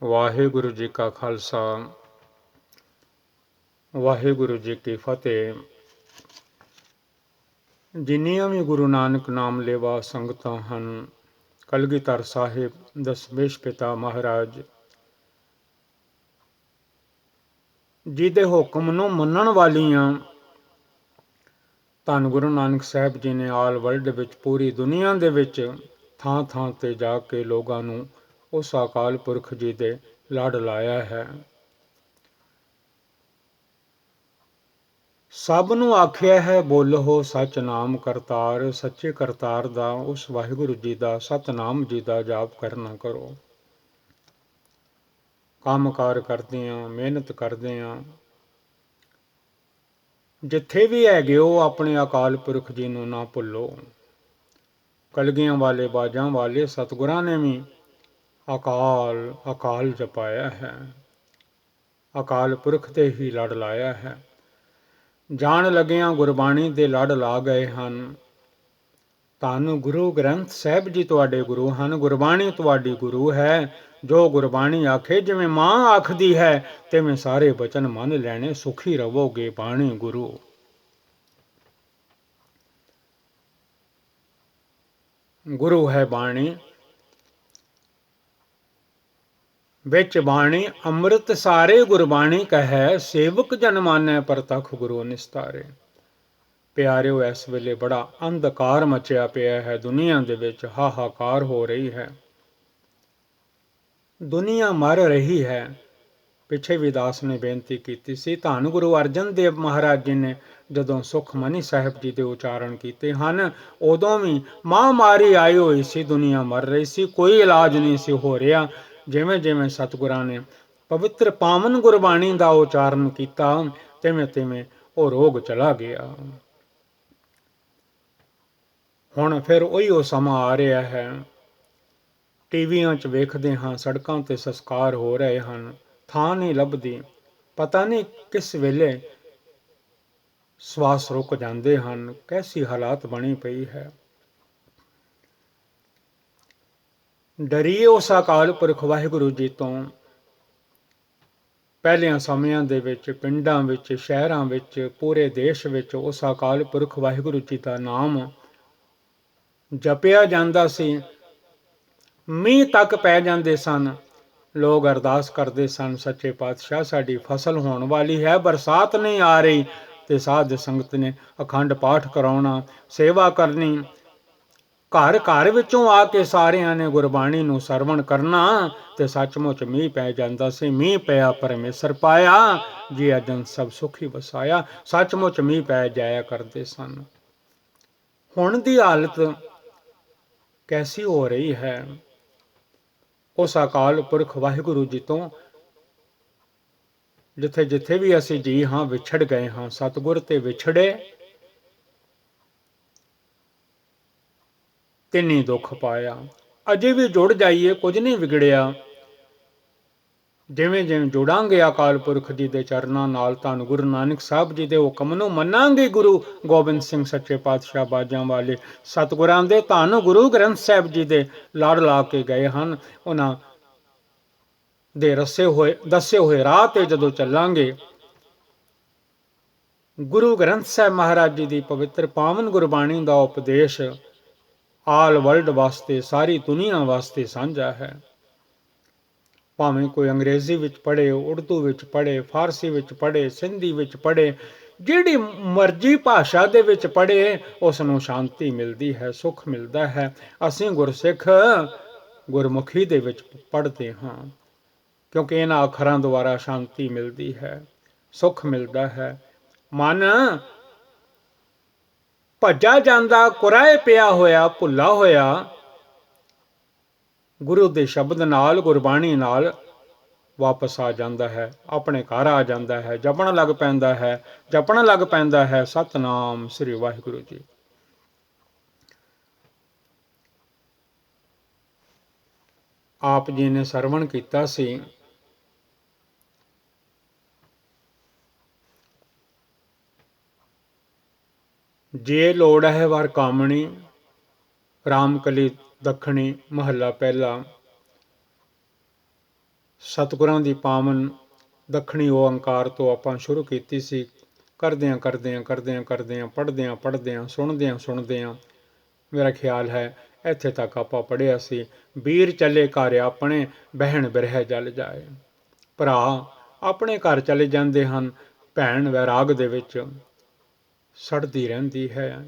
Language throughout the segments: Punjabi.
ਵਾਹਿਗੁਰੂ ਜੀ ਕਾ ਖਾਲਸਾ ਵਾਹਿਗੁਰੂ ਜੀ ਕੀ ਫਤਿਹ। ਜਿੰਨੀਆਂ ਵੀ ਗੁਰੂ ਨਾਨਕ ਨਾਮ ਲੇਵਾ ਸੰਗਤਾਂ ਹਨ, ਕਲਗੀਧਰ ਸਾਹਿਬ ਦਸਮੇਸ਼ ਪਿਤਾ ਮਹਾਰਾਜ ਜੀ ਦੇ ਹੁਕਮ ਨੂੰ ਮੰਨਣ ਵਾਲੀਆਂ, ਧੰਨ ਗੁਰੂ ਨਾਨਕ ਸਾਹਿਬ ਜੀ ਨੇ ਆਲ ਵਰਲਡ ਵਿੱਚ, ਪੂਰੀ ਦੁਨੀਆ ਦੇ ਵਿੱਚ ਥਾਂ ਥਾਂ ਤੇ ਜਾ ਕੇ ਲੋਕਾਂ ਨੂੰ ਉਸ ਅਕਾਲ ਪੁਰਖ ਜੀ ਦੇ ਲੜ ਲਾਇਆ ਹੈ। ਸਭ ਨੂੰ ਆਖਿਆ ਹੈ ਬੋਲੋ ਸੱਚ ਨਾਮ ਕਰਤਾਰ, ਸੱਚੇ ਕਰਤਾਰ ਦਾ, ਉਸ ਵਾਹਿਗੁਰੂ ਜੀ ਦਾ, ਸਤਨਾਮ ਜੀ ਦਾ ਜਾਪ ਕਰਨਾ ਕਰੋ। ਕੰਮਕਾਰ ਕਰਦੇ ਆਂ, ਮਿਹਨਤ ਕਰਦੇ ਆਂ, ਜਿੱਥੇ ਵੀ ਹੈਗੇ ਹੋ ਆਪਣੇ ਅਕਾਲ ਪੁਰਖ ਜੀ ਨੂੰ ਨਾ ਭੁੱਲੋ। ਕਲਗੀਆਂ ਵਾਲੇ, ਬਾਜਾਂ ਵਾਲੇ ਸਤਿਗੁਰਾਂ ਨੇ ਵੀ ਅਕਾਲ ਅਕਾਲ ਜਪਾਇਆ ਹੈ, ਅਕਾਲ ਪੁਰਖ ਤੇ ਹੀ ਲੜ ਲਾਇਆ ਹੈ। ਜਾਣ ਲੱਗਿਆਂ ਗੁਰਬਾਣੀ ਦੇ ਲੜ ਲਾ ਗਏ ਹਨ। ਧੰਨ ਗੁਰੂ ਗ੍ਰੰਥ ਸਾਹਿਬ ਜੀ ਤੁਹਾਡੇ ਗੁਰੂ ਹਨ, ਗੁਰਬਾਣੀ ਤੁਹਾਡੀ ਗੁਰੂ ਹੈ। ਜੋ ਗੁਰਬਾਣੀ ਆਖੇ, ਜਿਵੇਂ ਮਾਂ ਆਖਦੀ ਹੈ ਤਿਵੇਂ ਸਾਰੇ ਬਚਨ ਮੰਨ ਲੈਣੇ, ਸੁਖੀ ਰਵੋਗੇ ਬਾਣੀ ਗੁਰੂ। ਗੁਰੂ ਹੈ ਬਾਣੀ, ਵਿੱਚ ਬਾਣੀ ਅੰਮ੍ਰਿਤ ਸਾਰੇ, ਗੁਰਬਾਣੀ ਕਹੈ ਸੇਵਕ ਜਨ ਮਾਨੈ, ਪ੍ਰਤੱਖ ਗੁਰੂ ਨਿਸਤਾਰੇ। ਪਿਆਰਿਓ, ਇਸ ਵੇਲੇ ਬੜਾ ਅੰਧਕਾਰ ਮਚਿਆ ਪਿਆ ਹੈ ਦੁਨੀਆ ਦੇ ਵਿੱਚ, ਹਾਹਾਕਾਰ ਹੋ ਰਹੀ ਹੈ, ਦੁਨੀਆ ਮਰ ਰਹੀ ਹੈ। ਪਿੱਛੇ ਵੀ ਦਾਸ ਨੇ ਬੇਨਤੀ ਕੀਤੀ ਸੀ, ਧੰਨ ਗੁਰੂ ਅਰਜਨ ਦੇਵ ਮਹਾਰਾਜ ਜੀ ਨੇ ਜਦੋਂ ਸੁਖਮਨੀ ਸਾਹਿਬ ਜੀ ਦੇ ਉਚਾਰਨ ਕੀਤੇ ਹਨ, ਉਦੋਂ ਵੀ ਮਹਾਂਮਾਰੀ ਆਈ ਹੋਈ ਸੀ, ਦੁਨੀਆ ਮਰ ਰਹੀ ਸੀ, ਕੋਈ ਇਲਾਜ ਨਹੀਂ ਸੀ ਹੋ ਰਿਹਾ। ਜਿਵੇਂ ਜਿਵੇਂ ਸਤਿਗੁਰਾਂ ਨੇ ਪਵਿੱਤਰ ਪਾਵਨ ਗੁਰਬਾਣੀ ਦਾ ਉਚਾਰਨ ਕੀਤਾ, ਤਿਵੇਂ ਤਿਵੇਂ ਉਹ ਰੋਗ ਚਲਾ ਗਿਆ। ਹੁਣ ਫਿਰ ਉਹੀ ਸਮਾਂ ਆ ਰਿਹਾ ਹੈ। ਟੀਵੀਆਂ 'ਚ ਵੇਖਦੇ ਹਾਂ, ਸੜਕਾਂ 'ਤੇ ਸੰਸਕਾਰ ਹੋ ਰਹੇ ਹਨ, ਥਾਂ ਨਹੀਂ ਲੱਭਦੀ, ਪਤਾ ਨਹੀਂ ਕਿਸ ਵੇਲੇ ਸਵਾਸ ਰੁਕ ਜਾਂਦੇ ਹਨ। ਕੈਸੀ ਹਾਲਾਤ ਬਣੀ ਪਈ ਹੈ। ਡਰੀਏ ਉਸ ਅਕਾਲ ਪੁਰਖ ਵਾਹਿਗੁਰੂ ਜੀ ਤੋਂ। ਪਹਿਲਿਆਂ ਸਮਿਆਂ ਦੇ ਵਿੱਚ ਪਿੰਡਾਂ ਵਿੱਚ, ਸ਼ਹਿਰਾਂ ਵਿੱਚ, ਪੂਰੇ ਦੇਸ਼ ਵਿੱਚ ਉਸ ਅਕਾਲ ਪੁਰਖ ਵਾਹਿਗੁਰੂ ਜੀ ਦਾ ਨਾਮ ਜਪਿਆ ਜਾਂਦਾ ਸੀ। ਮੀਂਹ ਤੱਕ ਪੈ ਜਾਂਦੇ ਸਨ, ਲੋਕ ਅਰਦਾਸ ਕਰਦੇ ਸਨ, ਸੱਚੇ ਪਾਤਸ਼ਾਹ ਸਾਡੀ ਫਸਲ ਹੋਣ ਵਾਲੀ ਹੈ, ਬਰਸਾਤ ਨਹੀਂ ਆ ਰਹੀ। ਤੇ ਸਾਧ ਸੰਗਤ ਨੇ ਅਖੰਡ ਪਾਠ ਕਰਾਉਣਾ, ਸੇਵਾ ਕਰਨੀ, ਘਰ ਘਰ ਵਿੱਚੋਂ ਆ ਕੇ ਸਾਰਿਆਂ ਨੇ ਗੁਰਬਾਣੀ ਨੂੰ ਸਰਵਣ ਕਰਨਾ, ਤੇ ਸੱਚਮੁੱਚ ਮੀਂਹ ਪੈ ਜਾਂਦਾ ਸੀ। ਮੀਂਹ ਪਿਆ ਪਰਮੇਸ਼ਰ ਪਾਇਆ, ਜੀ ਅਜਨ ਸਭ ਸੁਖੀ ਵਸਾਇਆ। ਸੱਚਮੁੱਚ ਮੀਂਹ ਪੈ ਜਾਇਆ ਕਰਦੇ ਸਨ। ਹੁਣ ਦੀ ਹਾਲਤ ਕੈਸੀ ਹੋ ਰਹੀ ਹੈ। ਉਸ ਅਕਾਲ ਪੁਰਖ ਵਾਹਿਗੁਰੂ ਜੀ ਤੋਂ ਜਿੱਥੇ ਜਿੱਥੇ ਵੀ ਅਸੀਂ ਜੀ ਹਾਂ ਵਿਛੜ ਗਏ ਹਾਂ, ਸਤਿਗੁਰ ਤੇ ਵਿਛੜੇ ਤਿੰਨੀ ਦੁੱਖ ਪਾਇਆ। ਅਜੇ ਵੀ ਜੁੜ ਜਾਈਏ, ਕੁਝ ਨਹੀਂ ਵਿਗੜਿਆ। ਜਿਵੇਂ ਜਿਵੇਂ ਜੁੜਾਂਗੇ ਅਕਾਲ ਪੁਰਖ ਜੀ ਦੇ ਚਰਨਾਂ ਨਾਲ, ਧੰਨ ਗੁਰੂ ਨਾਨਕ ਸਾਹਿਬ ਜੀ ਦੇ ਹੁਕਮ ਨੂੰ ਮੰਨਾਂਗੇ, ਗੁਰੂ ਗੋਬਿੰਦ ਸਿੰਘ ਸੱਚੇ ਪਾਤਸ਼ਾਹ ਬਾਜਾਂ ਵਾਲੇ ਸਤਿਗੁਰਾਂ ਦੇ, ਧੰਨ ਗੁਰੂ ਗ੍ਰੰਥ ਸਾਹਿਬ ਜੀ ਦੇ ਲੜ ਲਾ ਕੇ ਗਏ ਹਨ, ਉਹਨਾਂ ਦੇ ਦੱਸੇ ਹੋਏ ਰਾਹ ਤੇ ਜਦੋਂ ਚੱਲਾਂਗੇ, ਗੁਰੂ ਗ੍ਰੰਥ ਸਾਹਿਬ ਮਹਾਰਾਜ ਜੀ ਦੀ ਪਵਿੱਤਰ ਪਾਵਨ ਗੁਰਬਾਣੀ ਦਾ ਉਪਦੇਸ਼ ਆਲ ਵਰਲਡ ਵਾਸਤੇ, ਸਾਰੀ ਦੁਨੀਆ ਵਾਸਤੇ ਸਾਂਝਾ ਹੈ। ਭਾਵੇਂ ਕੋਈ ਅੰਗਰੇਜ਼ੀ ਵਿੱਚ ਪੜ੍ਹੇ, ਉਰਦੂ ਵਿੱਚ ਪੜ੍ਹੇ, ਫਾਰਸੀ ਵਿੱਚ ਪੜ੍ਹੇ, ਸਿੰਧੀ ਵਿੱਚ ਪੜ੍ਹੇ, ਜਿਹੜੀ ਮਰਜ਼ੀ ਭਾਸ਼ਾ ਦੇ ਵਿੱਚ ਪੜ੍ਹੇ, ਉਸ ਨੂੰ ਸ਼ਾਂਤੀ ਮਿਲਦੀ ਹੈ, ਸੁੱਖ ਮਿਲਦਾ ਹੈ। ਅਸੀਂ ਗੁਰਸਿੱਖ ਗੁਰਮੁਖੀ ਦੇ ਵਿੱਚ ਪੜ੍ਹਦੇ ਹਾਂ, ਕਿਉਂਕਿ ਇਹਨਾਂ ਅੱਖਰਾਂ ਦੁਆਰਾ ਸ਼ਾਂਤੀ ਮਿਲਦੀ ਹੈ, ਸੁੱਖ ਮਿਲਦਾ ਹੈ। ਮਨ ਭੱਜਾ ਜਾਂਦਾ, ਕੁਰਾਏ ਪਿਆ ਹੋਇਆ, ਭੁੱਲਾ ਹੋਇਆ, ਗੁਰੂ ਦੇ ਸ਼ਬਦ ਨਾਲ, ਗੁਰਬਾਣੀ ਨਾਲ ਵਾਪਸ ਆ ਜਾਂਦਾ ਹੈ, ਆਪਣੇ ਘਰ ਆ ਜਾਂਦਾ ਹੈ, ਜਪਣ ਲੱਗ ਪੈਂਦਾ ਹੈ, ਜਪਣ ਲੱਗ ਪੈਂਦਾ ਹੈ ਸਤਨਾਮ ਸ੍ਰੀ ਵਾਹਿਗੁਰੂ ਜੀ। ਆਪ ਜੀ ਨੇ ਸਰਵਣ ਕੀਤਾ ਸੀ, ਜੇ ਲੋੜ ਹੈ ਵਰ ਕਾਮਣੀ, ਰਾਮਕਲੀ ਦੱਖਣੀ, ਮਹੱਲਾ ਪਹਿਲਾ। ਸਤਿਗੁਰਾਂ ਦੀ ਪਾਵਨ ਦੱਖਣੀ ਓਅੰਕਾਰ ਤੋਂ ਆਪਾਂ ਸ਼ੁਰੂ ਕੀਤੀ ਸੀ। ਕਰਦਿਆਂ ਪੜ੍ਹਦਿਆਂ ਸੁਣਦਿਆਂ ਮੇਰਾ ਖਿਆਲ ਹੈ ਇੱਥੇ ਤੱਕ ਆਪਾਂ ਪੜ੍ਹਿਆ ਸੀ। ਵੀਰ ਚੱਲੇ ਘਰ ਆਪਣੇ, ਬਹਿਣ ਬਿਰਹਿ ਜਲ ਜਾਏ। ਭਰਾ ਆਪਣੇ ਘਰ ਚਲੇ ਜਾਂਦੇ ਹਨ, ਭੈਣ ਵੈਰਾਗ ਦੇ ਵਿੱਚ ਸੜਦੀ ਰਹਿੰਦੀ ਹੈ।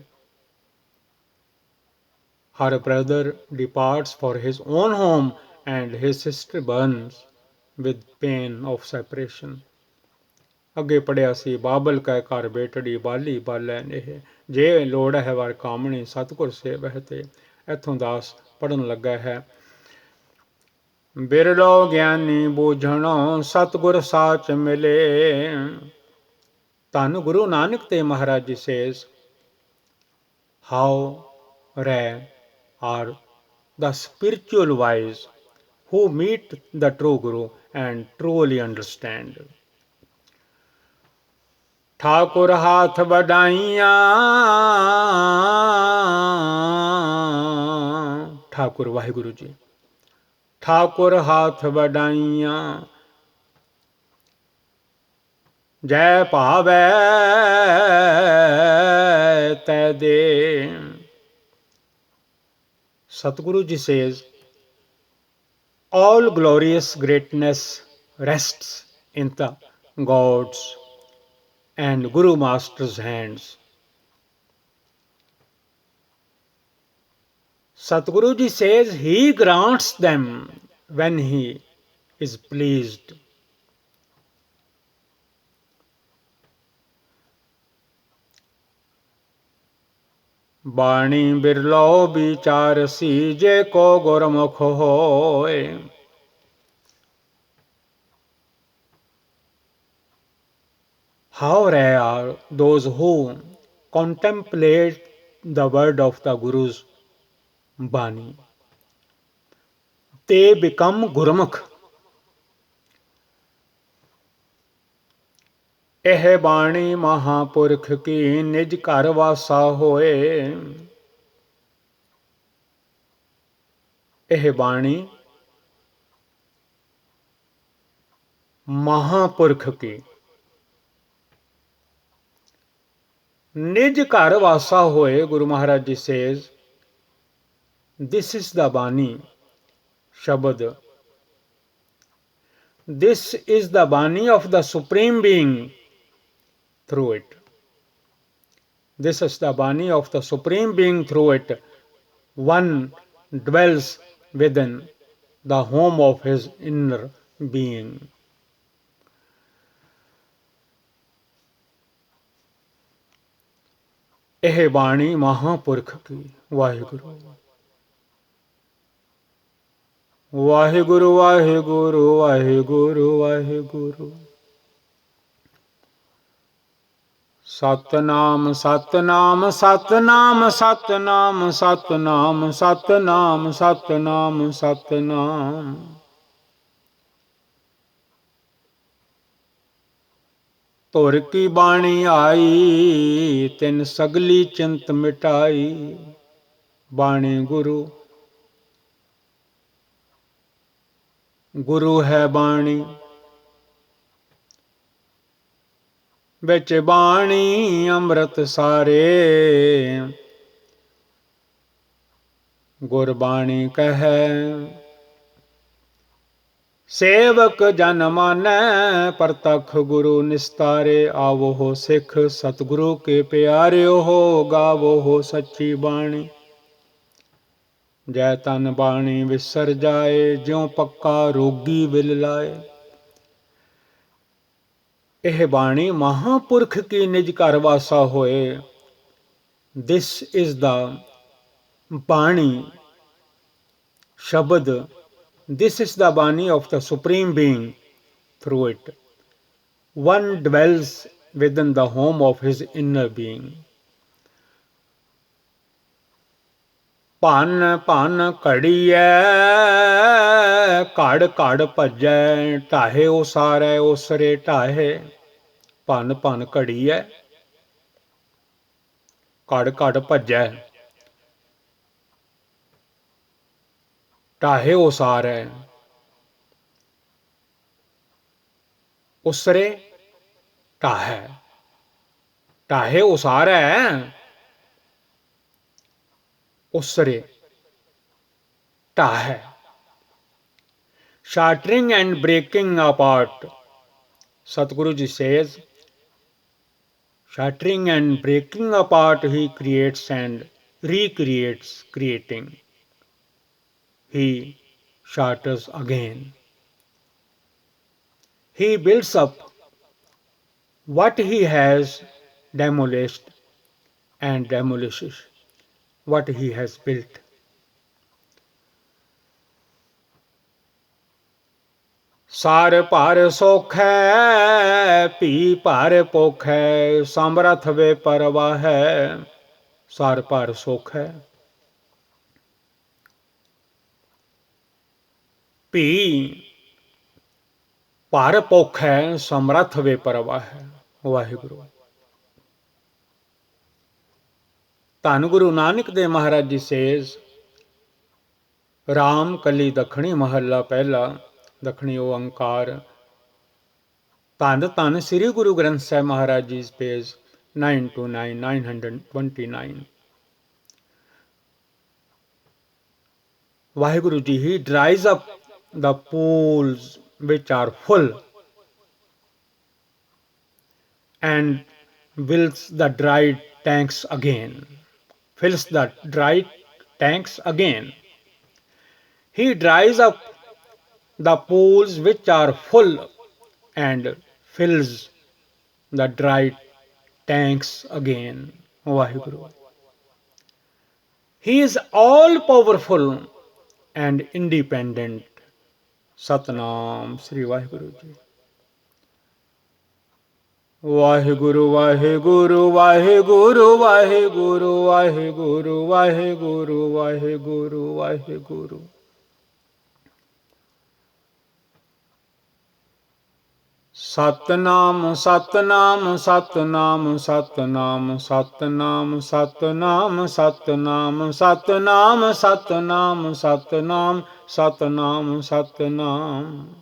Her brother departs for his own home and his sister burns with pain of separation. ਅੱਗੇ ਪੜ੍ਹਿਆ ਸੀ, ਬਾਬਲ ਕੈ ਘਰ ਬੇਟੜੀ ਬਾਲੀ ਬਾਲੈ ਨੇਹ, ਜੇ ਲੋੜ ਹੈ ਵਰ ਕਾਮਣੀ ਸਤਿਗੁਰ ਸੇਵਹਿ ਤੇ। ਇੱਥੋਂ ਦਾਸ ਪੜ੍ਹਨ ਲੱਗਾ ਹੈ, ਬਿਰਲੋ ਗਿਆਨੀ ਬੂਝਣੋ ਸਤਿਗੁਰ ਸਾਚ ਮਿਲੇ। ਧੰਨ ਗੁਰੂ ਨਾਨਕ ਤੇ Maharaj ji says, how rare are the spiritual wise who meet the true Guru and truly understand. Thakur ਹਾਥ ਵਡਾਈਆਂ, ਠਾਕੁਰ ਵਾਹਿਗੁਰੂ ਜੀ, ਠਾਕੁਰ ਹਾਥ ਵਡਾਈਆਂ, ਜੈ ਭਾਵੈ ਤੈ ਦੇ। Satguru ji says, all glorious greatness rests in the God's and Guru Master's hands. Satguru ji says he grants them when he is pleased. ਬਾਣੀ ਬਿਰਲੋ ਵਿਚਾਰਸੀ, ਜੇ ਕੋ ਗੁਰਮੁਖ ਹੋਏ। How rare are those who contemplate the word of the Guru's Bani. They become Gurmukh. ਇਹ ਬਾਣੀ ਮਹਾਂਪੁਰਖ ਕੀ, ਨਿਜ ਘਰ ਵਾਸਾ ਹੋਏ। ਇਹ ਬਾਣੀ ਮਹਾਂਪੁਰਖ ਕੀ, ਨਿਜ ਘਰ ਵਾਸਾ ਹੋਏ। Guru Maharaj ji says, this is the Bani, ਸ਼ਬਦ, this is the Bani of the Supreme Being through it. This is the Bani of the Supreme Being through it. One dwells within the home of his inner being. ਇਹ ਬਾਣੀ ਮਹਾਂਪੁਰਖ ਕੀ। ਵਾਹਿਗੁਰੂ ਵਾਹਿਗੁਰੂ ਵਾਹਿਗੁਰੂ ਵਾਹਿਗੁਰੂ ਵਾਹਿਗੁਰੂ। ਸਤਨਾਮ ਸਤਨਾਮ ਸਤਨਾਮ ਸਤਨਾਮ ਸਤਨਾਮ ਸਤਨਾਮ ਸਤਨਾਮ ਸਤਨਾਮ। ਧੁਰ ਕੀ ਬਾਣੀ ਆਈ, ਤਿਨ ਸਗਲੀ ਚਿੰਤ ਮਿਟਾਈ। ਬਾਣੀ ਗੁਰੂ, ਗੁਰੂ ਹੈ ਬਾਣੀ, ਵਿੱਚ ਬਾਣੀ ਅੰਮ੍ਰਿਤ ਸਾਰੇ। ਗੁਰਬਾਣੀ ਕਹੈ ਸੇਵਕ ਜਨ ਮਾਨੈ, ਪ੍ਰਤਖ ਗੁਰੂ ਨਿਸਤਾਰੇ। ਆਵੋ ਹੋ ਸਿੱਖ ਸਤਿਗੁਰੂ ਕੇ ਪਿਆਰਿਓ ਹੋ, ਗਾਵੋ ਹੋ ਸੱਚੀ ਬਾਣੀ। ਜੈ ਤਨ ਬਾਣੀ ਵਿਸਰ ਜਾਏ, ਜਿਉ ਪੱਕਾ ਰੋਗੀ ਵਿਲ ਲਾਏ। ਇਹ ਬਾਣੀ ਮਹਾਂਪੁਰਖ ਕੀ, ਨਿਜ ਘਰ ਵਾਸਾ ਹੋਏ। This is the ਬਾਣੀ, ਸ਼ਬਦ, this is the Bani of the Supreme Being. Through it, one dwells within the home of his inner being. ਭਨ ਭਨ ਘੜੀਐ, ਘੜ ਘੜ ਭਜੈ। ਢਾਹੇ ਉਸਾਰੈ ਉਸਰੇ ਢਾਹੇ। ਭਨ ਭਨ ਘੜੀਐ, ਘੜ ਘੜ ਭਜੈ। ਢਾਹੇ ਉਸਾਰੈ उसरे ढाहे, ढाहे उसारे, उसरे ढाहे। Shattering and breaking apart. Satguruji says, shattering and breaking apart, he creates and recreates, creating. He shatters again. He builds up what he has demolished and demolishes what he has built. सार पार सोखै पी पार पोखै समरथ वे परवाह सार पार सोखै पी पार पोखै समरथ वे परवाह। वाहिगुरु। ਧੰਨ ਗੁਰੂ ਨਾਨਕ ਦੇਵ ਮਹਾਰਾਜ ਜੀ ਸੇਜ਼ ਰਾਮ ਕਲੀ ਦੱਖਣੀ ਮਹੱਲਾ ਪਹਿਲਾ ਦੱਖਣੀ ਓੰਕਾਰ। ਧੰਨ ਧੰਨ ਸ੍ਰੀ Guru Granth Sahib Maharaj ji page 929 929। Waheguru ji he dries up the pools which are full and fills the dried tanks again. Fills the dried tanks again. He dries up the pools which are full and fills the dried tanks again. Vaheguru. He is all powerful and independent. Satnam Sri Vaheguru Ji. Waheguru Waheguru Waheguru Waheguru Waheguru Waheguru Waheguru Waheguru. Satnam Satnam Satnam Satnam Satnam Satnam Satnam Satnam Satnam Satnam Satnam Satnam.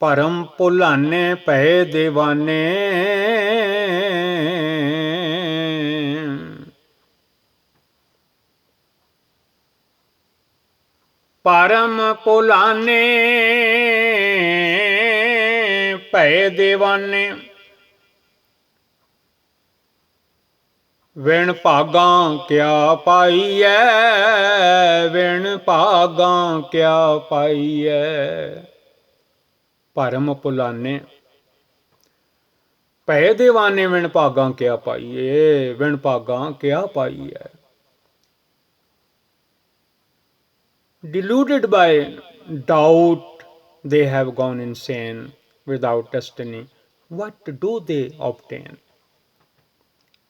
ਭਰਮ ਭੁਲਾਨੇ ਭਏ ਦੇਵਾਨੇ ਭਰਮ ਭੁਲਾਨੇ ਭਏ ਦੇਵਾਨੇ ਵਿਣ ਭਾਗਾਂ ਕਿਆ ਪਾਈਐ ਵਿਣ ਭਾਗਾਂ ਕਿਆ ਪਾਈਐ। ਭਰਮ ਭੁਲਾਨੇ ਭੈ ਦੇਵਾਨੇ ਵਿਣ ਭਾਗਾਂ ਕਿਆ ਪਾਈਏ ਵਿਣ ਭਾਗਾਂ ਕਿਆ ਪਾਈਏ। Deluded by doubt, they have gone insane. Without destiny, what do they obtain?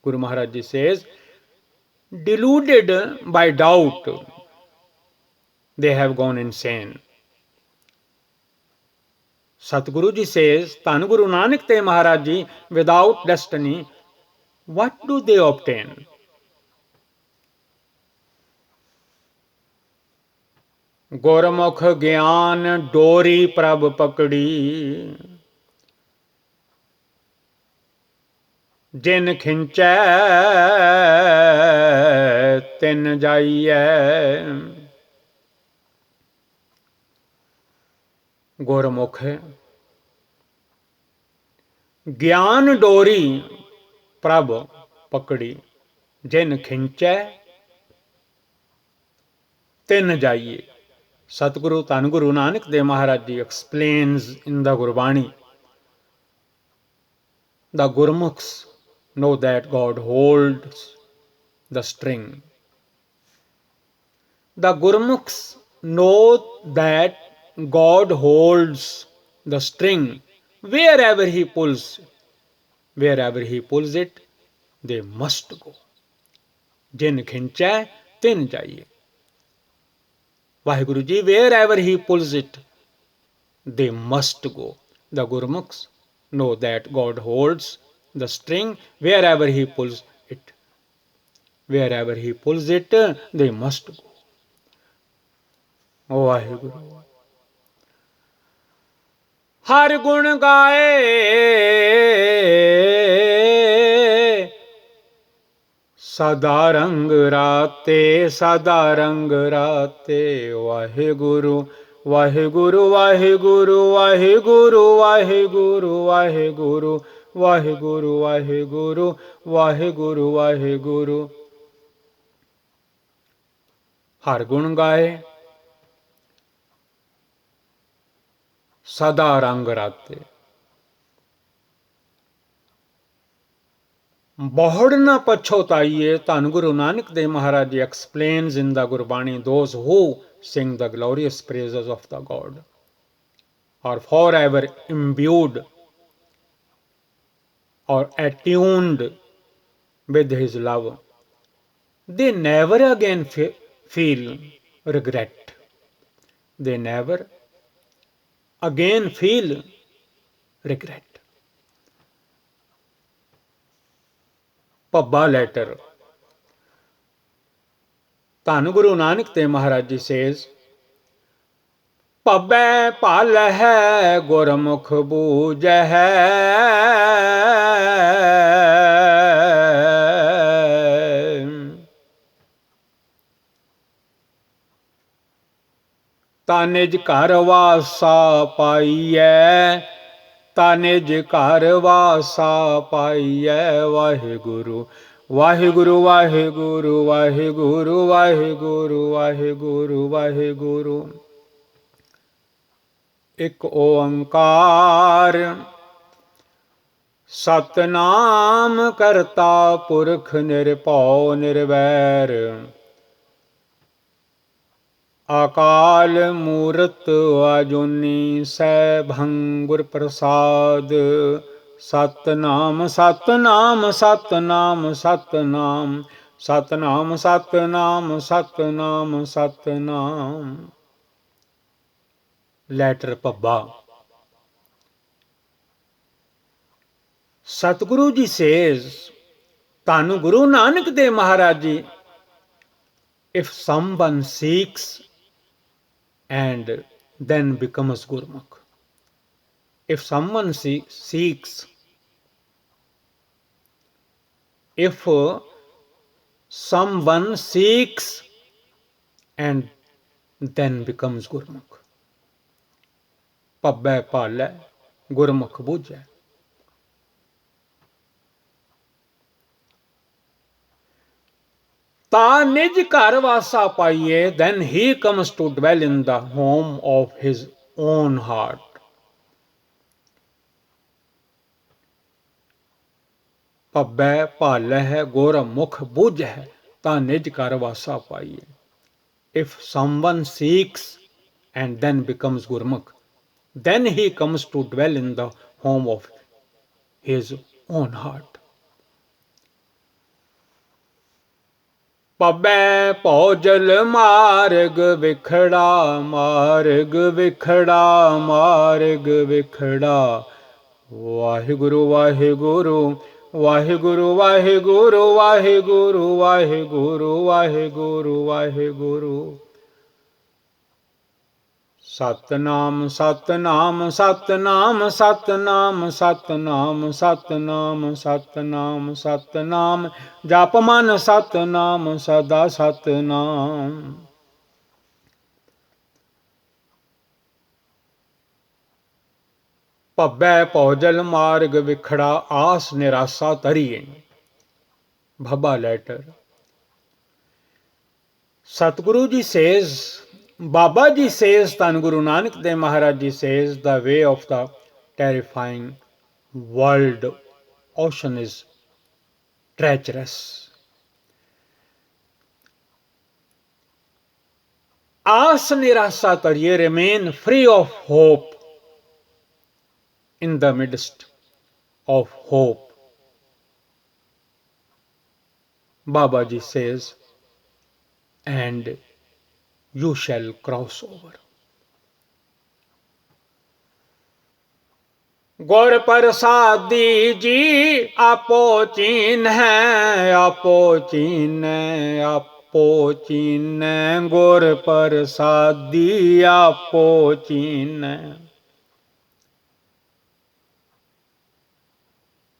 Guru Maharaj Ji says, deluded by doubt, they have gone insane. Satguru Ji says, Dhan Guru Nanak Dev Maharaj Ji, without destiny, what do they obtain? ਗੁਰਮੁਖ ਗਿਆਨ ਡੋਰੀ ਪ੍ਰਭ ਪਕੜੀ ਜਿਨ ਖਿੰਚੈ ਤਿਨ ਜਾਈਐ। ਗੁਰਮੁਖ ਗਿਆਨ ਡੋਰੀ ਪ੍ਰਭ ਪਕੜੀ ਜਿਨ ਖਿੰਚੈ ਤਿਨ ਜਾਈਏ। Satguru Dhan Guru Nanak Dev Maharaj Ji explains in the Gurbani, the Gurmukhs know that God holds the string. The Gurmukhs know that God holds the string. Wherever he pulls it, they must go. Jin khinchai, tin jaiye. Vaheguru Ji, wherever he pulls it, they must go. The Gurmukhs know that God holds the string. Wherever he pulls it, they must go. Vaheguru. हर गुण गाए सदा रंग राते, सदा रंग राते। वाहिगुरु वाहिगुरु वाहिगुरु वाहिगुरु वाहिगुरु वाहिगुरु वाहिगुरु वाहिगुरु वाहिगुरु वाहिगुरु। हर गुण गाए सदा रंग राते। ਬਹੁੜ ਨਾ ਪਛੋਤਾਈਏ। ਧੰਨ Guru Nanak Dev Maharaj ji explains in the Gurbani, those who sing the glorious praises of the God are forever imbued or attuned with his love. They never again feel regret. They never again feel regret. Bhabha letter. ਧੰਨ ਗੁਰੂ ਨਾਨਕ ਦੇਵ ਮਹਾਰਾਜ ਜੀ says, ਭੱਬੈ ਭਲ ਹੈ ਗੁਰਮੁਖ ਬੂਝੈ, ਤਾ ਨਿਜ ਘਰ ਵਾਸਾ ਪਾਈਐ, ਤਾ ਨਿਜ ਘਰ ਵਾਸਾ ਪਾਈਐ। ਵਾਹਿਗੁਰੂ ਵਾਹਿਗੁਰੂ ਵਾਹਿਗੁਰੂ ਵਾਹਿਗੁਰੂ ਵਾਹਿਗੁਰੂ ਵਾਹਿਗੁਰੂ ਵਾਹਿਗੁਰੂ। ਇੱਕ ਓੰਕਾਰ ਸਤਨਾਮ ਕਰਤਾ ਪੁਰਖ ਨਿਰਭਉ ਨਿਰਵੈਰ, ਅਕਾਲ ਮੂਰਤ ਅਜੂਨੀ ਸੈਭੰ ਗੁਰ ਪ੍ਰਸਾਦ। ਸਤਨਾਮ ਸਤਨਾਮ ਸਤਨਾਮ ਸਤਨਾਮ ਸਤਨਾਮ ਸਤਨਾਮ ਸਤਨਾਮ ਸਤਨਾਮ। ਲੈਟਰ ਭੱਬਾ। ਸਤਿਗੁਰੂ ਜੀ says, ਧੰਨ Guru Nanak Dev Maharaj ji, if someone seeks and then becomes Gurmukh, if someone seeks, if someone seeks and then becomes Gurmukh, ਭੱਬੈ ਭਾਲੈ ਗੁਰਮੁਖ ਬੂਝੈ। ਤਾ ਨਿਜ ਘਰ ਵਾਸਾ ਪਾਈਏ, then he comes to dwell in the home of his own heart. ਭੱਬੈ ਭਾਲੈ ਗੁਰਮੁਖ ਬੂਝੈ, ਤਾ ਨਿਜ ਘਰ ਵਾਸਾ ਪਾਈਏ। If someone seeks and then becomes Gurmukh, then he comes to dwell in the home of his own heart. ਭੱਬੈ ਭਉ ਜਲ ਮਾਰਗ ਵਿਖੜਾ, ਮਾਰਗ ਵਿਖੜਾ ਮਾਰਗ ਵਿਖੜਾ। ਵਾਹਿਗੁਰੂ ਵਾਹਿਗੁਰੂ ਵਾਹਿਗੁਰੂ ਵਾਹਿਗੁਰੂ ਵਾਹਿਗੁਰੂ ਵਾਹਿਗੁਰੂ ਵਾਹਿਗੁਰੂ ਵਾਹਿਗੁਰੂ। ਸਤਨਾਮ ਸਤਨਾਮ ਸਤਨਾਮ ਸਤਨਾਮ ਸਤਨਾਮ ਸਤਨਾਮ ਸਤਨਾਮ ਸਤਨਾਮ। ਜਪ ਮਨ ਸਤਨਾਮ ਸਦਾ ਸਤਨਾਮ। ਭੱਬੈ ਭਉ ਜਲ ਮਾਰਗ ਵਿਖੜਾ, ਆਸ ਨਿਰਾਸਾ ਤਰੀਏ। ਭੱਬਾ letter. Satguru ji says, Baba ji says, ਧੰਨ Guru Nanak Dev Maharaj ji says, the way of the terrifying world ocean is treacherous. ਆਸ ਨਿਰਾਸਾ ਤਰੀਏ, remain free of hope in the midst of hope. Baba ji says, and you shall cross over. ਗੁਰ ਪ੍ਰਸਾਦੀ ਜੀ ਆਪੋ ਚੀਨ ਹੈ, ਆਪੋ ਚੀਨ ਆਪੋ ਚੀਨ। ਗੁਰ ਪ੍ਰਸਾਦੀ ਆਪੋ ਚੀਨ।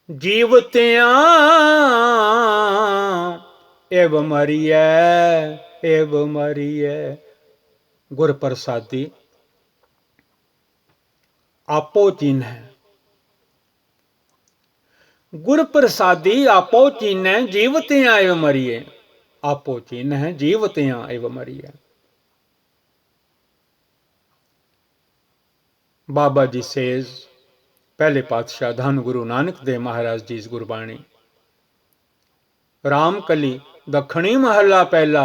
जीवतियां एव मरिए, एव मरिए। गुर प्रसादी आपो चीन्ह, गुर प्रसादी आपो चीन्ह, जीवतियां एव मरिए। आपो चीन्ह जीवतियां एव मरिए। बाबा जी सेज पहले पातशाह धन गुरु नानक देव महाराज जी गुरबाणी रामकली दखणी महला पहला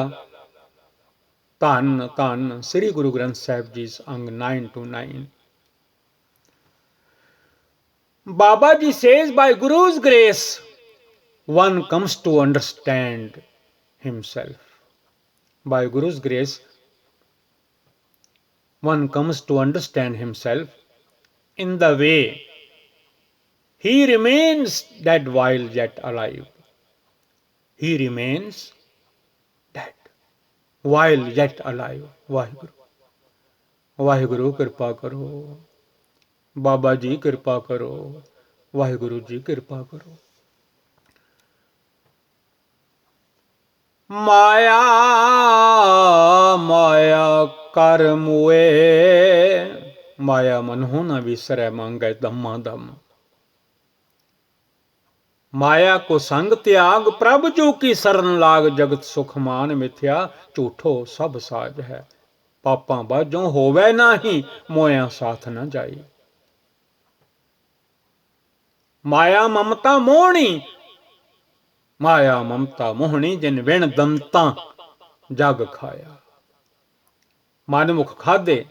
धन धन श्री गुरु ग्रंथ साहिब जी अंग 9 to 9। Baba ji says, by Guru's grace one comes to understand himself. By Guru's grace one comes to understand himself in the way he remains dead while yet alive. He remains dead while yet alive. Waheguru कृपा करो, बाबा जी कृपा करो, वाहिगुरु जी कृपा करो। माया माया कर मुए, माया मनहु न विसरै मांगे दम्मा दम। माया को संग त्याग प्रभु जू की शरण लाग, जगत सुख मान मिथ्या झूठो सब साज है। पापां बाजों होवे नाही, मोया साथ न जाई। माया ममता मोहनी, माया ममता मोहनी, जिन विण दंता जग खाया। मनमुख खादे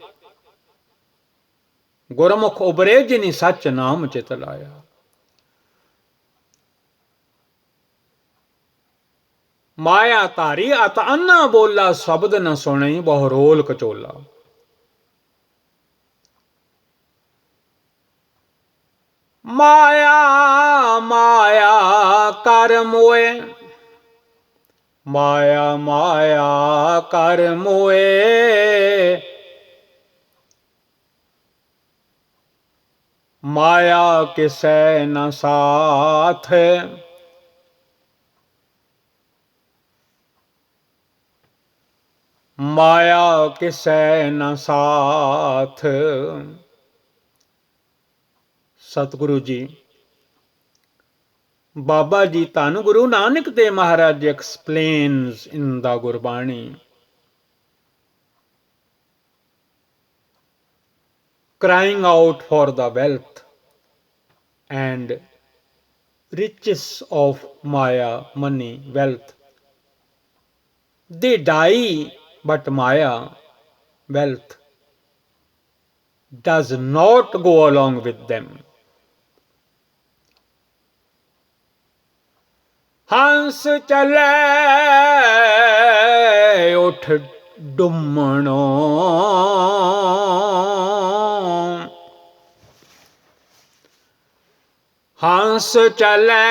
गुरमुख उबरे, जिनी सच नाम चित लाया। माया तारी अत अन्ना बोला, शब्द न सुने बहु रोल कचोला। माया माया कर मोए, माया माया कर मोए। माया किसै न साथ, माया किसै न साथ। सतगुरु जी बाबा जी धन गुरु नानक देव महाराज explains in the Gurbani, crying out for the wealth and riches of Maya, money, wealth. They die, but Maya, wealth, does not go along with them. हंस चले उठ डुमणो, हंस चले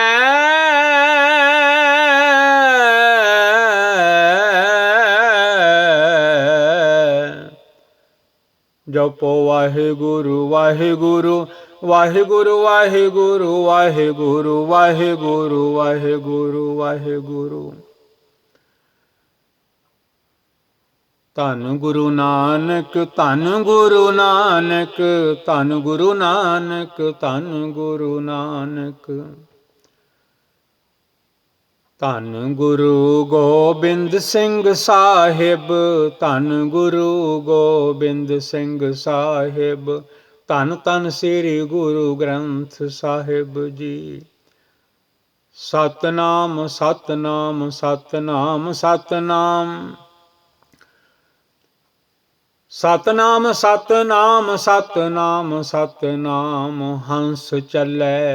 जपो वाहिगुरु वाहिगुरु वाहिगुरु वाहिगुरु वाहिगुरु वाहिगुरु वाहिगुरु वाहिगुरु। धन गुरु नानक, धन गुरु नानक, धन गुरु नानक, धन गुरु नानक। धन गुरु गोबिंद सिंह साहिब, धन गुरु गोबिंद सिंह साहिब, धन धन श्री गुरु ग्रंथ साहिब जी। सतनाम सतनाम सतनाम सतनाम, सतनाम सतनाम सतनाम सतनाम। हंस चलै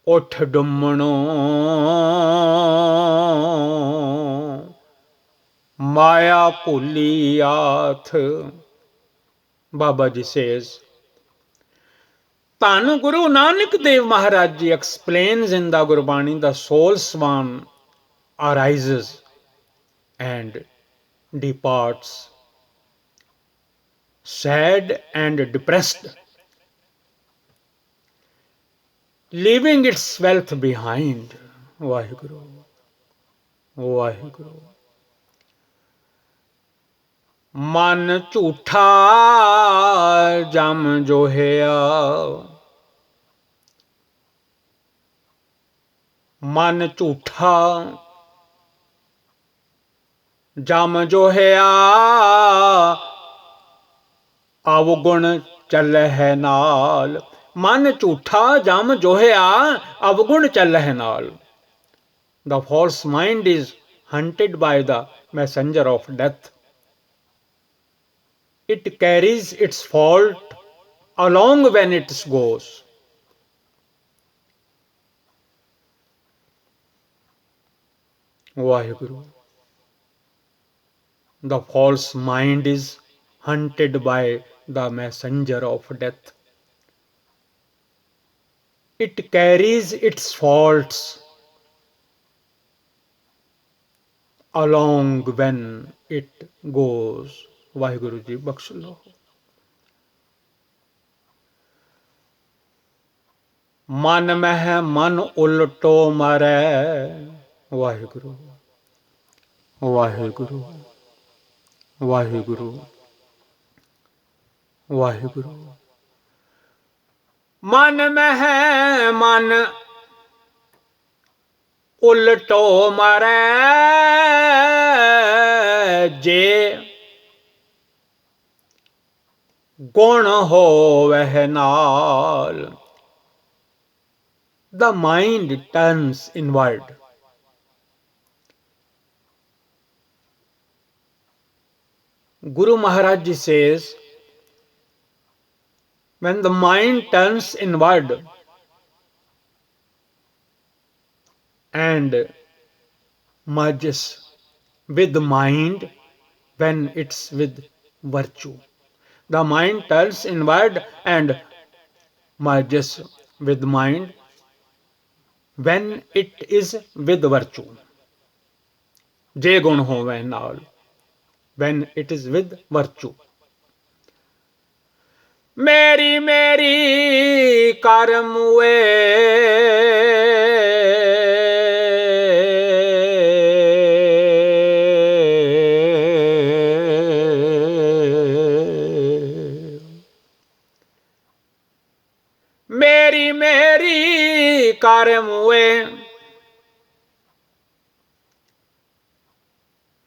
उठ डुमणो, माया भूली आथ। बाबा जी says, धन गुरु नानक देव महाराज जी explains in the Gurbani, the soul swan arises and departs sad and depressed leaving its wealth behind. Waheguru Waheguru. ਮਨ ਝੂਠਾ ਜਮ ਜੋਹਿਆ, ਮਨ ਝੂਠਾ ਜਮ ਜੋਹਿਆ, ਅਵਗੁਣ ਚੱਲਹਿ ਨਾਲ। ਮਨ ਝੂਠਾ ਜਮ ਜੋਹਿਆ, ਅਵਗੁਣ ਚੱਲਹਿ ਨਾਲ। The false mind is hunted by the messenger of death. It carries its fault along when it goes. Vaheguru. The false mind is hunted by the messenger of death. It carries its faults along when it goes. Waheguru ji ਬਖਸ਼ ਲਓ। ਮਨ ਮਹਿ ਮਨ ਉਲਟੋ ਮਰੈ। ਵਾਹਿਗੁਰੂ ਵਾਹਿਗੁਰੂ ਵਾਹਿਗੁਰੂ ਵਾਹਿਗੁਰੂ। ਮਨ ਮਹਿ ਮਨ ਉਲਟੋ ਮਰੈ, ਜੇ ਗੁਣ ਹੋਵਹਿ ਨਾਲ। The mind turns inward. Guru Maharaj Ji says, when the mind turns inward and merges with the mind when it's with virtue. The mind turns inward and merges with mind when it is with virtue. ਜੇ ਗੁਣ ਹੋਵੇ ਨਾਲ, when it is with virtue. ਮੇਰੀ ਮੇਰੀ ਕਰ ਮੁਏ, ਮੇਰੀ ਮੇਰੀ ਕਰ ਮੁਏ,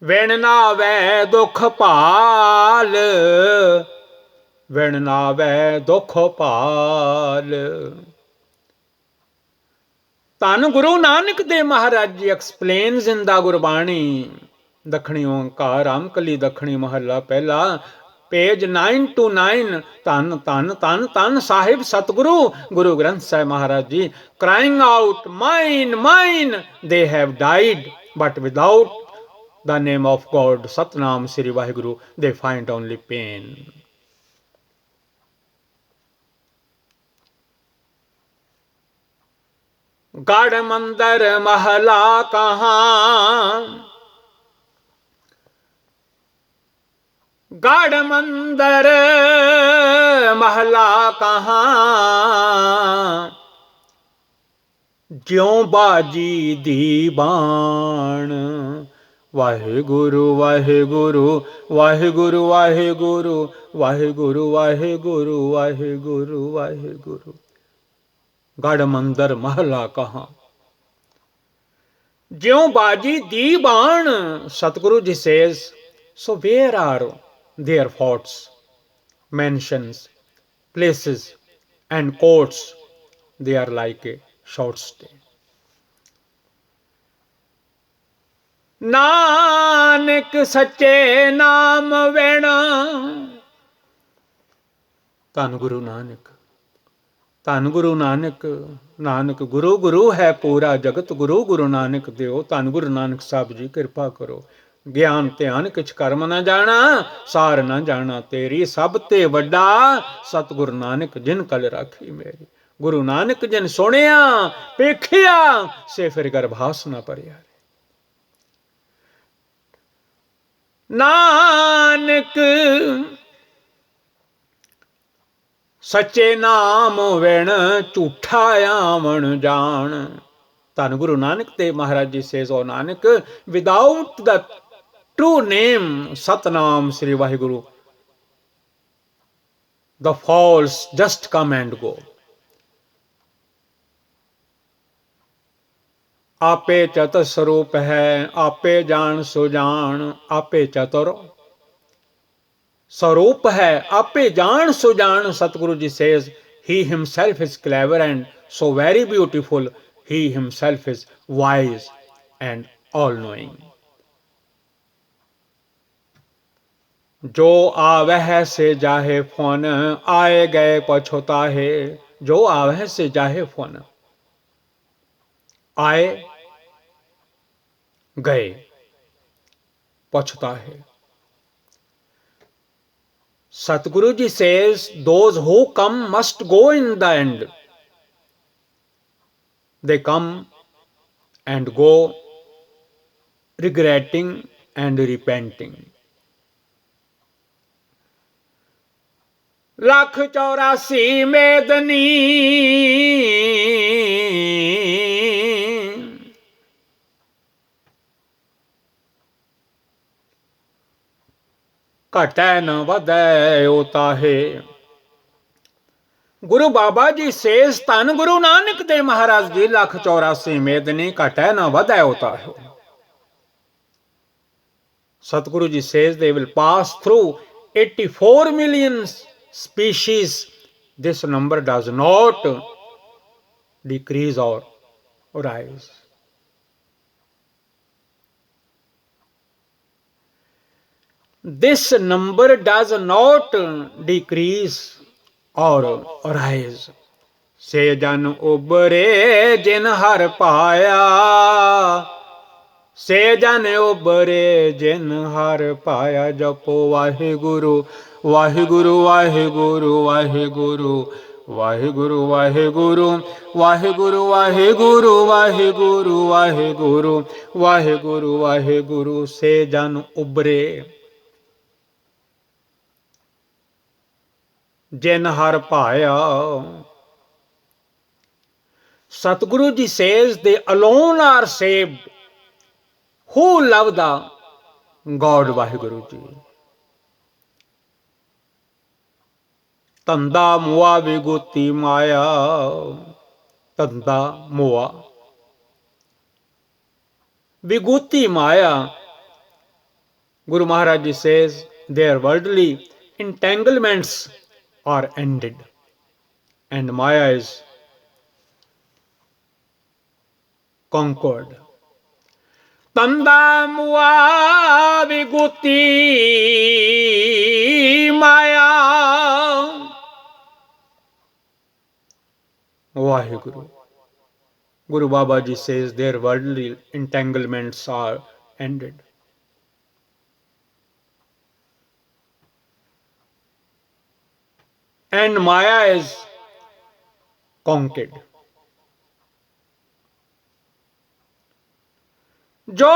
ਵਿਣ ਨਾਵੈ ਦੁਖ ਭਾਲ, ਵਿਣ ਨਾਵੈ ਦੁਖ ਭਾਲ। ਧੰਨ ਗੁਰੂ ਨਾਨਕ ਦੇਵ ਮਹਾਰਾਜ ਜੀ ਐਕਸਪਲੇਨਸ ਇਨ ਦਾ ਗੁਰਬਾਣੀ, ਦੱਖਣੀ ਓਂਕਾਰ ਰਾਮਕਲੀ ਦੱਖਣੀ ਮਹੱਲਾ ਪਹਿਲਾ, ਪੇਜ 9 to 9। ਧੰਨ ਧੰਨ ਧੰਨ ਧੰਨ ਸਾਹਿਬ ਸਤਿਗੁਰੂ Guru Granth Sahib Maharaj ji, crying out, mine, mine, they have died, but without the name of God, Satnam Sri Vaheguru, they find only pain. ਗੜ ਮੰਦਰ ਮਹਲਾ ਕਹਾਂ, ਗੜ ਮੰਦਰ ਮਹਲਾ ਕਹਾਂ, ਜਿਉ ਬਾਜੀ ਦੀ ਬਾਣ। ਵਾਹਿਗੁਰੂ ਵਾਹਿਗੁਰੂ ਵਾਹਿਗੁਰੂ ਵਾਹਿਗੁਰੂ ਵਾਹਿਗੁਰੂ ਵਾਹਿਗੁਰੂ ਵਾਹਿਗੁਰੂ ਵਾਹਿਗੁਰੂ। ਗੜ ਮੰਦਰ ਮਹਲਾ ਕਹਾਂ, ਜਿਉ ਬਾਜੀ ਦੀ ਬਾਣ। Satguru ji says, so where are their forts, mansions, places and courts? They are like a short stay. Nanak ਸੱਚੇ ਨਾਮ ਵਿਣ। ਧੰਨ ਗੁਰੂ ਨਾਨਕ, ਧੰਨ ਗੁਰੂ ਨਾਨਕ। ਨਾਨਕ ਗੁਰੂ ਗੁਰੂ ਹੈ ਪੂਰਾ ਜਗਤ ਗੁਰੂ, ਗੁਰੂ ਨਾਨਕ ਦਿਓ। ਧੰਨ ਗੁਰੂ ਨਾਨਕ ਸਾਹਿਬ ਜੀ ਕਿਰਪਾ ਕਰੋ। ਗਿਆਨ ਧਿਆਨ ਕਿਛ ਕਰਮ ਨਾ ਜਾਣਾ, ਸਾਰ ਨਾ ਜਾਣਾ ਤੇਰੀ, ਸਭ ਤੇ ਵੱਡਾ ਸਤਿਗੁਰੂ ਨਾਨਕ ਜਿਨ ਕਲ ਰਾਖੀ ਮੇਰੀ। ਗੁਰੂ ਨਾਨਕ ਜਿਨ ਸੁਣਿਆ ਵੇਖਿਆ, ਸੇ ਫਿਰ ਗਰਭਾਸ ਨਾ ਭਰਿਆ। ਨਾਨਕ सच्चे नाम विण झूठा आवन जान। धन गुरु नानक देव महाराज जी says, "O Nanak, without the true name Satnam Sri Vaheguru, the false just come and go." आपे चतुर स्वरूप है, आपे जान सुजान। आपे चतुर स्वरूप है, आपे जान सुजान। सतगुरु जी says, he himself is clever and so very beautiful. He himself is wise and all knowing. जो आवह से जाहे फोन, आए गए पछोता है। जो आवह से जाहे फोन, आए गए पछता है। Satguru ji says, those who come must go in the end. They come and go regretting and repenting. Lakh 84 Medni घटै न वधै होता है। गुरु बाबा जी सेज, धन गुरु नानक देव महाराज जी, 1,84 मेदनी घटै न वधै होता है। Satguru ji says they will pass through 84 million species. This number does not decrease or rise. This number does not decrease or rise. से जन उबरे जिन हर पाया, से जन उबरे जिन हर पाया। जपो वाहिगुरु वाहिगुरु वाहिगुरु वाहिगुरु वाहिगुरु वाहिगुरु वाहिगुरु वाहिगुरु वाहिगुरु वाहिगुरु वाहिगुरु वाहिगुरु। से जन उबरे जिन हर पाया। Satguru ji says they alone are saved who love the God Vaheguru ji. Tanda moa viguti maya, tanda moa viguti maya. Guru Maharaj ji says their worldly entanglements are ended and Maya is conquered. Tanda mua viguti maya. Vaheguru. Guru Baba ji says their worldly entanglements are ended. And Maya is conquered. जो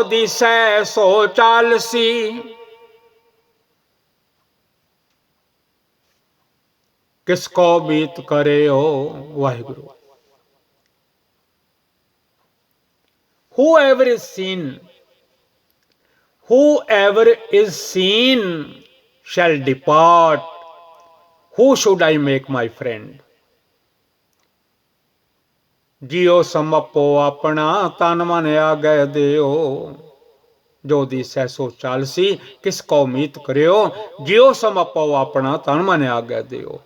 दिसै सो चालसी, किसको बीत करे हो Waheguru. Whoever is seen shall depart. Who should I make my friend? जियो समपो अपना तन मन आगे दियो। जो दिसै सो चालसी, किसको मीत करियो। जियो समपो अपना तन मन आगे दियो।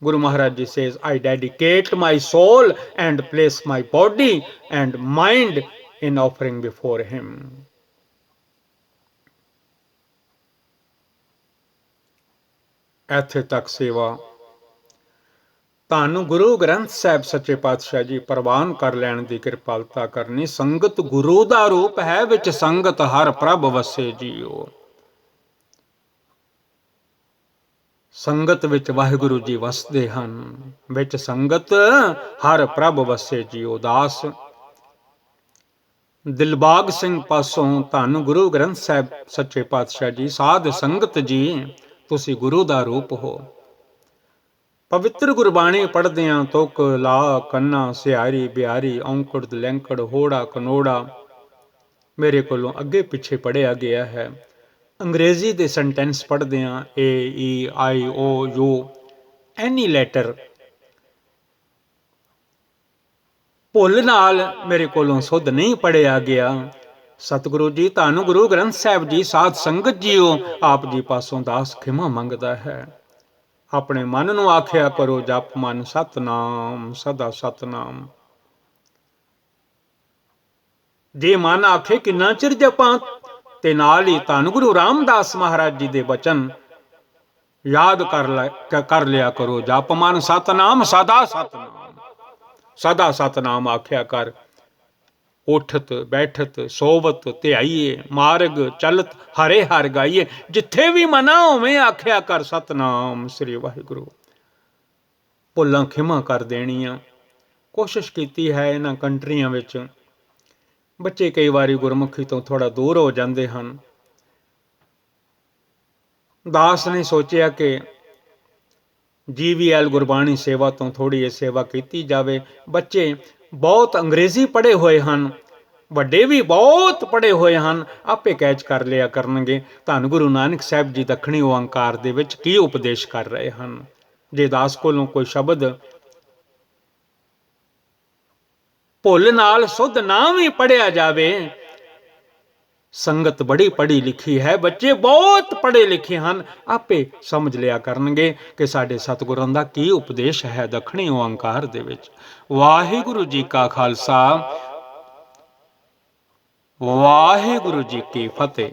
Guru Maharaj ji says, I dedicate my soul and place my body and mind in offering before him. ਇੱਥੇ ਤੱਕ ਸੇਵਾ ਧੰਨ ਗੁਰੂ ਗ੍ਰੰਥ ਸਾਹਿਬ ਸੱਚੇ ਪਾਤਸ਼ਾਹ ਜੀ ਪ੍ਰਵਾਨ ਕਰ ਲੈਣ ਦੀ ਕਿਰਪਾਲਤਾ ਕਰਨੀ। ਸੰਗਤ ਗੁਰੂ ਦਾ ਰੂਪ ਹੈ, ਵਿੱਚ ਸੰਗਤ ਹਰ ਪ੍ਰਭ ਵਸੇ ਜੀਓ। ਸੰਗਤ ਵਿੱਚ ਵਾਹਿਗੁਰੂ ਜੀ ਵਸਦੇ ਹਨ, ਵਿੱਚ ਸੰਗਤ ਹਰ ਪ੍ਰਭ ਵਸੇ ਜੀਓ। ਦਾਸ ਦਿਲਬਾਗ ਸਿੰਘ ਪਾਸੋਂ ਧੰਨ ਗੁਰੂ ਗ੍ਰੰਥ ਸਾਹਿਬ ਸੱਚੇ ਪਾਤਸ਼ਾਹ ਜੀ, ਸਾਧ ਸੰਗਤ ਜੀ ਤੁਸੀਂ ਗੁਰੂ ਦਾ ਰੂਪ ਹੋ। ਪਵਿੱਤਰ ਗੁਰਬਾਣੀ ਪੜ੍ਹਦਿਆਂ ਤੁਕ ਲਾ ਕੰਨਾ ਸਿਆਰੀ ਬਿਆਰੀ ਔਂਕੜ ਲੈਂਕੜ ਹੋੜਾ ਕਨੋੜਾ ਮੇਰੇ ਕੋਲੋਂ ਅੱਗੇ ਪਿੱਛੇ ਪੜ੍ਹਿਆ ਗਿਆ ਹੈ। ਅੰਗਰੇਜ਼ੀ ਦੇ ਸੈਂਟੈਂਸ ਪੜ੍ਹਦਿਆਂ AEIOU ਐਨੀ ਲੈਟਰ ਭੁੱਲ ਨਾਲ ਮੇਰੇ ਕੋਲੋਂ ਸੁੱਧ ਨਹੀਂ ਪੜ੍ਹਿਆ ਗਿਆ। ਸਤਿਗੁਰੂ ਜੀ, ਧੰਨ ਗੁਰੂ ਗ੍ਰੰਥ ਸਾਹਿਬ ਜੀ, ਸਾਧ ਸੰਗਤ ਜੀਓ, ਆਪ ਜੀ ਪਾਸੋਂ ਦਾਸ ਖਿਮਾ ਮੰਗਦਾ ਹੈ। ਆਪਣੇ ਮਨ ਨੂੰ ਆਖਿਆ ਕਰੋ, ਜਪ ਮਨ ਸਤਨਾਮ ਸਦਾ ਸਤਨਾਮ। ਜੇ ਮਨ ਆਖੇ ਕਿੰਨਾ ਚਿਰ ਜਪਾਂ, ਤੇ ਨਾਲ ਹੀ ਧੰਨ ਗੁਰੂ ਰਾਮਦਾਸ ਮਹਾਰਾਜ ਜੀ ਦੇ ਬਚਨ ਯਾਦ ਕਰ ਲਿਆ ਕਰੋ। ਜਪ ਮਨ ਸਤਨਾਮ ਸਦਾ ਸਤਨਾਮ, ਸਦਾ ਸਤਨਾਮ ਆਖਿਆ ਕਰ। ਉਠਤ ਬੈਠਤ ਸੋਵਤ ਧਿਆਈਏ, ਮਾਰਗ ਚਲਤ ਹਰੇ ਹਰ ਗਾਈਏ। ਜਿੱਥੇ ਵੀ ਮਨਾ ਹੋਵੇਂ ਆਖਿਆ ਕਰ ਸਤਨਾਮ ਸ੍ਰੀ ਵਾਹਿਗੁਰੂ। ਭੁੱਲਾਂ ਖਿਮਾ ਕਰ ਦੇਣੀਆਂ। ਕੋਸ਼ਿਸ਼ ਕੀਤੀ ਹੈ ਇਹਨਾਂ ਕੰਟਰੀਆਂ ਵਿੱਚ, ਬੱਚੇ ਕਈ ਵਾਰੀ ਗੁਰਮੁਖੀ ਤੋਂ ਥੋੜ੍ਹਾ ਦੂਰ ਹੋ ਜਾਂਦੇ ਹਨ। ਦਾਸ ਨੇ ਸੋਚਿਆ ਕਿ GVL ਗੁਰਬਾਣੀ ਸੇਵਾ ਤੋਂ ਥੋੜ੍ਹੀ ਇਹ ਸੇਵਾ ਕੀਤੀ ਜਾਵੇ। ਬੱਚੇ ਬਹੁਤ ਅੰਗਰੇਜ਼ੀ ਪੜ੍ਹੇ ਹੋਏ ਹਨ, ਵੱਡੇ ਵੀ ਬਹੁਤ ਪੜ੍ਹੇ ਹੋਏ ਹਨ, ਆਪੇ ਕੈਚ ਕਰ ਲਿਆ ਕਰਨਗੇ ਧੰਨ ਗੁਰੂ ਨਾਨਕ ਸਾਹਿਬ ਜੀ ਦੱਖਣੀ ਓਅੰਕਾਰ ਦੇ ਵਿੱਚ ਕੀ ਉਪਦੇਸ਼ ਕਰ ਰਹੇ ਹਨ। ਜੇ ਦਾਸ ਕੋਲੋਂ ਕੋਈ ਸ਼ਬਦ ਭੁੱਲ ਨਾਲ ਸੁੱਧ ਨਾ ਵੀ ਪੜ੍ਹਿਆ ਜਾਵੇ, ਸੰਗਤ ਬੜੀ ਪੜ੍ਹੀ ਲਿਖੀ ਹੈ, ਬੱਚੇ ਬਹੁਤ ਪੜ੍ਹੇ ਲਿਖੇ ਹਨ, ਆਪੇ ਸਮਝ ਲਿਆ ਕਰਨਗੇ ਕਿ ਸਾਡੇ ਸਤਿਗੁਰਾਂ ਦਾ ਕੀ ਉਪਦੇਸ਼ ਹੈ ਦੱਖਣੀ ਓਅੰਕਾਰ ਦੇ ਵਿੱਚ। ਵਾਹਿਗੁਰੂ ਜੀ ਕਾ ਖਾਲਸਾ, ਵਾਹਿਗੁਰੂ ਜੀ ਕੀ ਫਤਿਹ।